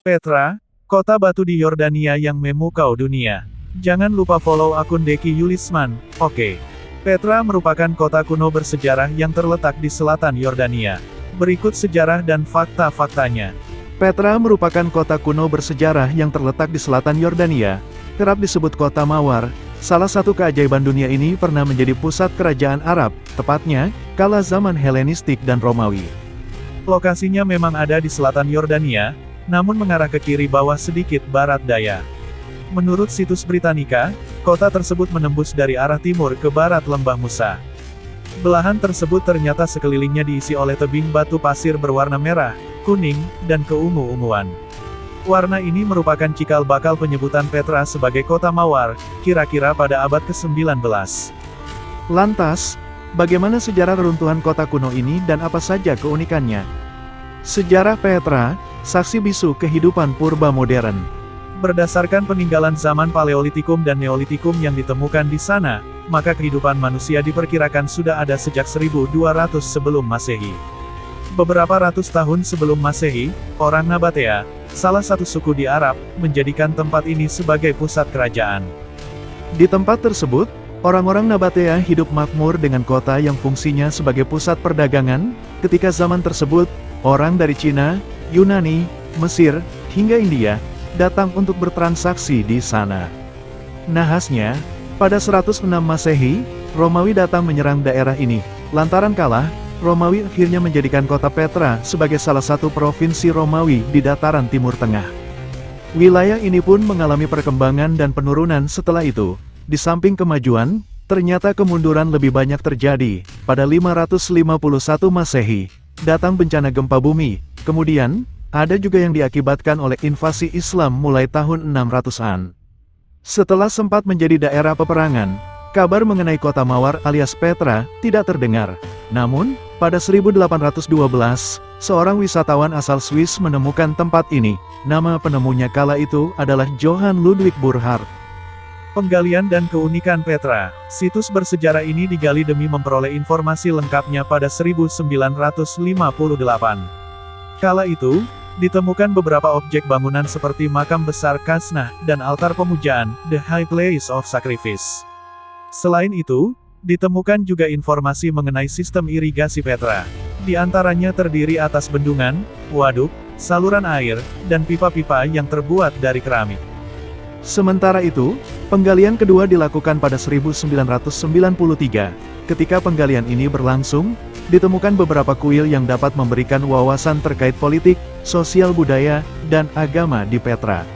Petra, kota batu di Yordania yang memukau dunia. Jangan lupa follow akun Deki Yulisman, oke. Petra merupakan kota kuno bersejarah yang terletak di selatan Yordania. Berikut sejarah dan fakta-faktanya. Petra merupakan kota kuno bersejarah yang terletak di selatan Yordania. Kerap disebut kota Mawar, salah satu keajaiban dunia ini pernah menjadi pusat kerajaan Arab, tepatnya, kala zaman Helenistik dan Romawi. Lokasinya memang ada di selatan Yordania, namun mengarah ke kiri bawah sedikit barat daya. Menurut situs Britannica, kota tersebut menembus dari arah timur ke barat Lembah Musa. Belahan tersebut ternyata sekelilingnya diisi oleh tebing batu pasir berwarna merah, kuning, dan keungu-unguan. Warna ini merupakan cikal bakal penyebutan Petra sebagai kota Mawar, kira-kira pada abad ke-19. Lantas, bagaimana sejarah reruntuhan kota kuno ini dan apa saja keunikannya? Sejarah Petra, saksi bisu kehidupan purba modern. Berdasarkan peninggalan zaman Paleolitikum dan Neolitikum yang ditemukan di sana, maka kehidupan manusia diperkirakan sudah ada sejak 1200 sebelum Masehi. Beberapa ratus tahun sebelum Masehi, orang Nabatea, salah satu suku di Arab, menjadikan tempat ini sebagai pusat kerajaan. Di tempat tersebut, orang-orang Nabatea hidup makmur dengan kota yang fungsinya sebagai pusat perdagangan. Ketika zaman tersebut, orang dari Cina, Yunani, Mesir, hingga India, datang untuk bertransaksi di sana. Nahasnya, pada 106 Masehi, Romawi datang menyerang daerah ini. Lantaran kalah, Romawi akhirnya menjadikan kota Petra sebagai salah satu provinsi Romawi di dataran Timur Tengah. Wilayah ini pun mengalami perkembangan dan penurunan setelah itu. Di samping kemajuan, ternyata kemunduran lebih banyak terjadi. Pada 551 Masehi, datang bencana gempa bumi. Kemudian, ada juga yang diakibatkan oleh invasi Islam mulai tahun 600-an. Setelah sempat menjadi daerah peperangan, kabar mengenai kota Mawar alias Petra tidak terdengar. Namun, pada 1812, seorang wisatawan asal Swiss menemukan tempat ini. Nama penemunya kala itu adalah Johann Ludwig Burckhardt. Penggalian dan keunikan Petra. Situs bersejarah ini digali demi memperoleh informasi lengkapnya pada 1958. Kala itu, ditemukan beberapa objek bangunan seperti makam besar Kasnah, dan altar pemujaan, The High Place of Sacrifice. Selain itu, ditemukan juga informasi mengenai sistem irigasi Petra. Di antaranya terdiri atas bendungan, waduk, saluran air, dan pipa-pipa yang terbuat dari keramik. Sementara itu, penggalian kedua dilakukan pada 1993. Ketika penggalian ini berlangsung, ditemukan beberapa kuil yang dapat memberikan wawasan terkait politik, sosial budaya, dan agama di Petra.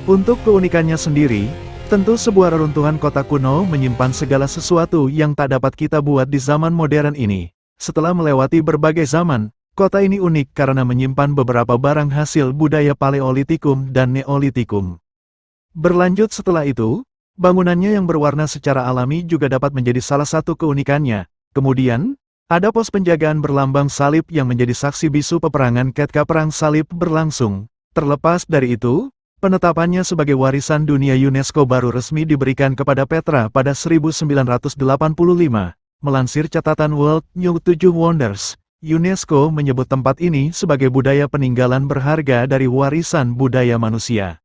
Untuk keunikannya sendiri, tentu sebuah reruntuhan kota kuno menyimpan segala sesuatu yang tak dapat kita buat di zaman modern ini. Setelah melewati berbagai zaman, kota ini unik karena menyimpan beberapa barang hasil budaya Paleolitikum dan Neolitikum. Berlanjut setelah itu, bangunannya yang berwarna secara alami juga dapat menjadi salah satu keunikannya. Kemudian, ada pos penjagaan berlambang salib yang menjadi saksi bisu peperangan ketika perang salib berlangsung. Terlepas dari itu, penetapannya sebagai warisan dunia UNESCO baru resmi diberikan kepada Petra pada 1985. Melansir catatan World New 7 Wonders, UNESCO menyebut tempat ini sebagai budaya peninggalan berharga dari warisan budaya manusia.